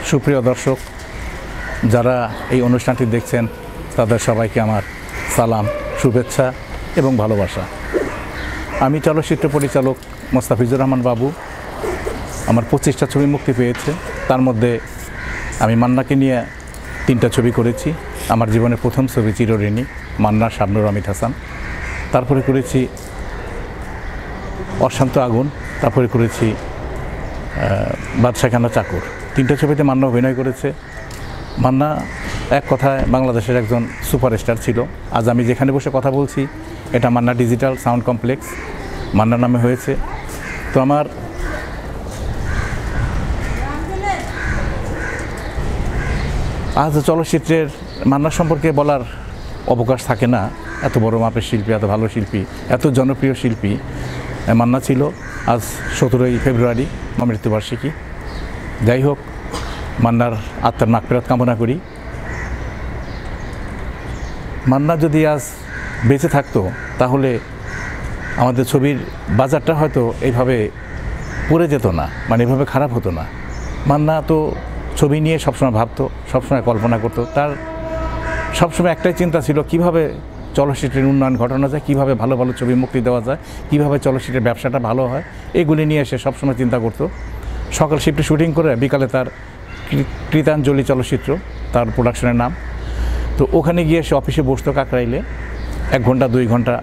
সুপ্রিয় দর্শক, যারা এই অনুষ্ঠানটি দেখছেন তাদের সবাইকে আমার সালাম, শুভেচ্ছা এবং ভালোবাসা। আমি চলচ্চিত্র পরিচালক মোস্তাফিজুর রহমান বাবু। আমার 25টা ছবি মুক্তি পেয়েছে, তার মধ্যে আমি মান্নাকে নিয়ে 3টা ছবি করেছি। আমার জীবনের প্রথম ছবি চিরঋণী, মান্না, শাবনূর, অমিত হাসান। তারপরে করেছি অশান্ত আগুন, তারপরে করেছি বাদশাখানা চাকর। 3টা ছবিতে মান্না অভিনয় করেছে। মান্না এক কথায় বাংলাদেশের একজন সুপারস্টার ছিল। আজ আমি যেখানে বসে কথা বলছি এটা মান্না ডিজিটাল সাউন্ড কমপ্লেক্স, মান্নার নামে হয়েছে। তো আমার আজ চলচ্চিত্রের মান্নার সম্পর্কে বলার অবকাশ থাকে না। এত বড় মাপের শিল্পী, এত ভালো শিল্পী, এত জনপ্রিয় শিল্পী মান্না ছিল। আজ 17ই ফেব্রুয়ারি মৃত্যুবার্ষিকী। যাই হোক, মান্নার আত্মার মাগফিরাত কামনা করি। মান্না যদি আজ বেঁচে থাকতো তাহলে আমাদের ছবির বাজারটা হয়তো এইভাবে পড়ে যেত না, মানে এভাবে খারাপ হতো না। মান্না তো ছবি নিয়ে সবসময় ভাবতো, সবসময় কল্পনা করতো। তার সবসময় একটাই চিন্তা ছিল, কিভাবে চলচ্চিত্রের উন্নয়ন ঘটানো যায়, কীভাবে ভালো ভালো ছবি মুক্তি দেওয়া যায়, কীভাবে চলচ্চিত্রের ব্যবসাটা ভালো হয়, এগুলি নিয়ে সে সবসময় চিন্তা করতো। সকাল শিফটে শুটিং করে বিকালে তার কৃতাঞ্জলি চলচ্চিত্র তার প্রোডাকশনের নাম। তো ওখানে গিয়ে সে অফিসে বসতো কাকরাইলে 1 ঘন্টা 2 ঘন্টা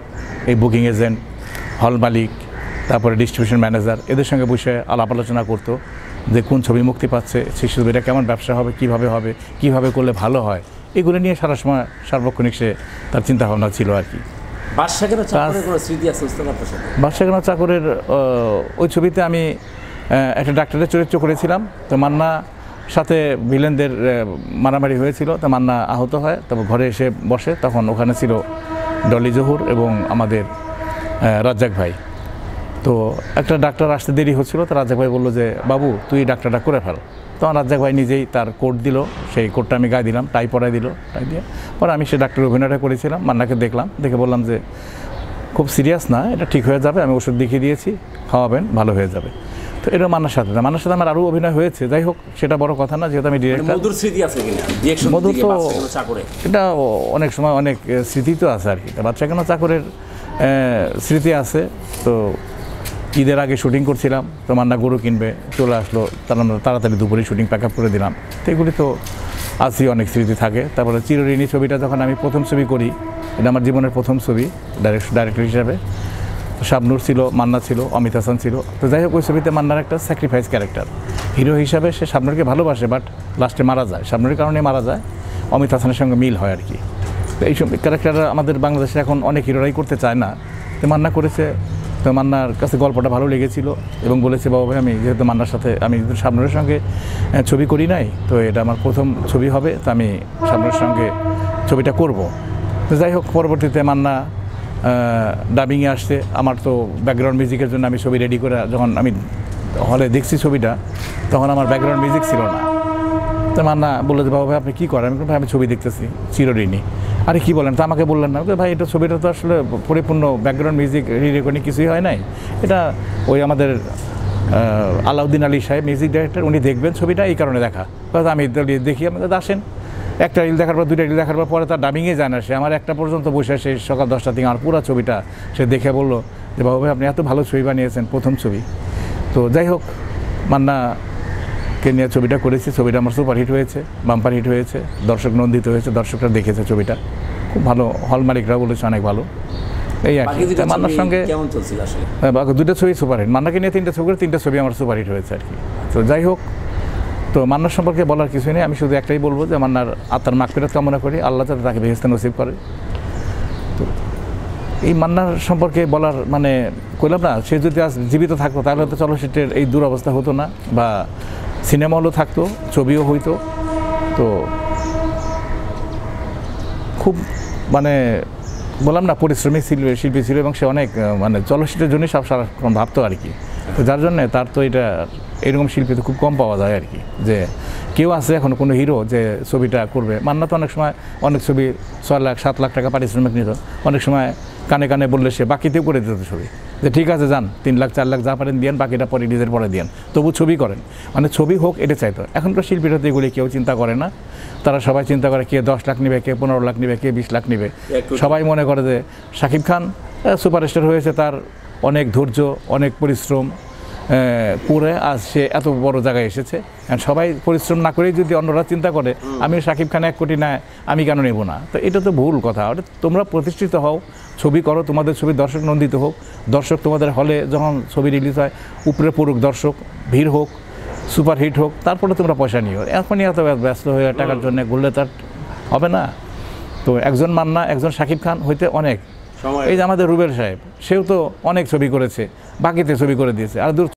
এই বুকিং এজেন্ট, হল মালিক, তারপরে ডিস্ট্রিবিউশন ম্যানেজার, এদের সঙ্গে বসে আলাপ আলোচনা করতো যে কোন ছবি মুক্তি পাচ্ছে, সেই ছবিটা কেমন ব্যবসা হবে, কীভাবে করলে ভালো হয়, এগুলো নিয়ে সারা সময় সার্বক্ষণিক সে তার চিন্তাভাবনা ছিল আর কি। বাদশাখানা চাকরের ওই ছবিতে আমি একটা ডাক্তারের চরিত্র করেছিলাম। তো মান্না সাথে ভিলেনদের মারামারি হয়েছিল, তো মান্না আহত হয়, তারপর ঘরে এসে বসে। তখন ওখানে ছিল ডলি জহুর এবং আমাদের রাজ্জাক ভাই। তো একটা ডাক্তার আসতে দেরি হচ্ছিলো, তো রাজ্জাক ভাই বললো যে বাবু তুই ডাক্তারটা করে ফেল। তখন রাজ্জাক ভাই নিজেই তার কোট দিল, সেই কোটটা আমি গায়ে দিলাম, টাই পরাই দিল, টাই দিয়ে পরে আমি সে ডাক্তারের অভিনয়টা করেছিলাম। মান্নাকে দেখলাম, দেখে বললাম যে খুব সিরিয়াস না, এটা ঠিক হয়ে যাবে, আমি ওষুধ দেখিয়ে দিয়েছি, খাওয়াবেন, ভালো হয়ে যাবে। তো এটা মান্নার সাথে আমার আরও অভিনয় হয়েছে। যাই হোক, সেটা বড় কথা না, যেহেতু আমি ডিরেক্টর। মধুর তো এটা অনেক সময় অনেক স্মৃতি তো আছে আর কি। বাদশাখানা চাকরের স্মৃতি আছে। তো ঈদের আগে শুটিং করছিলাম, তো মান্না গরু কিনবে, চলে আসলো, তাড়াতাড়ি দুপুরে শুটিং প্যাক আপ করে দিলাম। তো এগুলি তো আজই অনেক স্মৃতি থাকে। তারপরে চিরঋণী ছবিটা যখন আমি প্রথম ছবি করি, এটা আমার জীবনের প্রথম ছবি ডাইরেক্টর হিসাবে। শাবনূর ছিল, মান্না ছিল, অমিত হাসান ছিল। তো যাই হোক, ওই ছবিতে মান্নার একটা স্যাক্রিফাইস ক্যারেক্টার। হিরো হিসাবে সে শাবনূরকে ভালোবাসে, বাট লাস্টে মারা যায়, শাবনূরের কারণে মারা যায়। অমিত হাসানের সঙ্গে মিল হয় আর কি। তো এইসব ক্যারেক্টার আমাদের বাংলাদেশে এখন অনেক হিরোরাই করতে চায় না, তো মান্না করেছে। তো মান্নার কাছে গল্পটা ভালো লেগেছিল এবং বলেছে বাবা ভাই, আমি যেহেতু মান্নার সাথে, আমি যেহেতু শাবনূরের সঙ্গে ছবি করি নাই, তো এটা আমার প্রথম ছবি হবে, তো আমি শাবনূরের সঙ্গে ছবিটা করব। তো যাই হোক, পরবর্তীতে মান্না ডাবিংয়ে আসছে। আমার তো ব্যাকগ্রাউন্ড মিউজিকের জন্য আমি ছবি রেডি করে যখন আমি হলে দেখছি ছবিটা, তখন আমার ব্যাকগ্রাউন্ড মিউজিক ছিল না। তো মান্না বললো যে বাবা ভাই আপনি কী করেন? আমি ভাই আমি ছবি দেখতেছি চিরঋণী। আরে কী বলেন? তো আমাকে বললেন না। ভাই এটা ছবিটা তো আসলে পরিপূর্ণ ব্যাকগ্রাউন্ড মিউজিক রেকর্ডিং কিছুই হয় নাই, এটা ওই আমাদের আলাউদ্দিন আলী সাহেব মিউজিক ডাইরেক্টর, উনি দেখবেন ছবিটা, এই কারণে দেখা। আমি দেখি, আমাদের আসেন, একটা রিল দেখার পর 2টা রিল দেখার পরে তার ডাবিংয়ে যায় না সে। আমার 1টা পর্যন্ত বসে, সে সকাল 10টা থেকে আমার পুরো ছবিটা সে দেখে বললো যে বাবু ভাই আপনি এত ভালো ছবি বানিয়েছেন, প্রথম ছবি। তো যাই হোক, মান্নাকে নিয়ে ছবিটা করেছি। ছবিটা আমার সুপার হিট হয়েছে, বাম্পার হিট হয়েছে, দর্শক নন্দিত হয়েছে, দর্শকরা দেখেছে ছবিটা খুব ভালো, হল মালিকরাও বলেছে অনেক ভালো। এই আর কি। মান্নার সঙ্গে 2টা ছবি সুপার হিট, মান্নাকে নিয়ে 3টা ছবি করে 3টা ছবি আমার সুপার হিট হয়েছে আর কি। তো যাই হোক, তো মান্নার সম্পর্কে বলার কিছুই নেই। আমি শুধু একটাই বলবো যে মান্নার আত্মার মাগফিরাত কামনা করি, আল্লাহ যাতে তাকে বেহেশতে নসিব করে। তো এই মান্নার সম্পর্কে বলার মানে কইলাম না, সে যদি আজ জীবিত থাকতো তাহলে হয়তো চলচ্চিত্রের এই দুরবস্থা হতো না, বা সিনেমা হলও থাকতো, ছবিও হইতো। তো খুব মানে বললাম না, পরিশ্রমী শিল্পী ছিল এবং সে অনেক মানে চলচ্চিত্রের জন্যই সব সারাক্ষণ ভাবতো আর কি। তো যার জন্যে তার তো এটা এরকম শিল্পী তো খুব কম পাওয়া যায় আর কি, যে কেউ আছে এখন কোনো হিরো যে ছবিটা করবে। মান্না তো অনেক সময় অনেক ছবি 6 লাখ 7 লাখ টাকা পারিশ্রমিক নিত, অনেক সময় কানে কানে বললে সে বাকিতেও করে দিত ছবি, যে ঠিক আছে যান 3 লাখ 4 লাখ যা পারেন দিয়েন, বাকিটা পরে নিজের পরে দিয়েন, তবু ছবি করেন, মানে ছবি হোক এটা চাইতো। এখনকার শিল্পীরা তো এগুলি কেউ চিন্তা করে না, তারা সবাই চিন্তা করে কে 10 লাখ নেবে, কে 15 লাখ নেবে, কে 20 লাখ নেবে। সবাই মনে করে যে শাকিব খান সুপারস্টার হয়েছে, তার অনেক ধৈর্য অনেক পরিশ্রম করে আজ সে এত বড় জায়গায় এসেছে। সবাই পরিশ্রম না করেই যদি অন্যরা চিন্তা করে আমি শাকিব খান 1 কোটি নেয় আমি কেন নেব না, তো এটা তো ভুল কথা। তোমরা প্রতিষ্ঠিত হও, ছবি করো, তোমাদের ছবি দর্শক নন্দিত হোক, দর্শক তোমাদের হলে যখন ছবি রিলিজ হয় উপরে পড়ুক দর্শক, ভিড় হোক, সুপারহিট হোক, তারপরে তোমরা পয়সা নিও। এখনই এত ব্যস্ত হয়ে টাকার জন্য ঘুরলে তার হবে না। তো একজন মান্না একজন শাকিব খান হইতে অনেক, এই যে আমাদের রুবেল সাহেব, সেও তো অনেক ছবি করেছে, বাকিতে ছবি করে দিয়েছে, আর দূর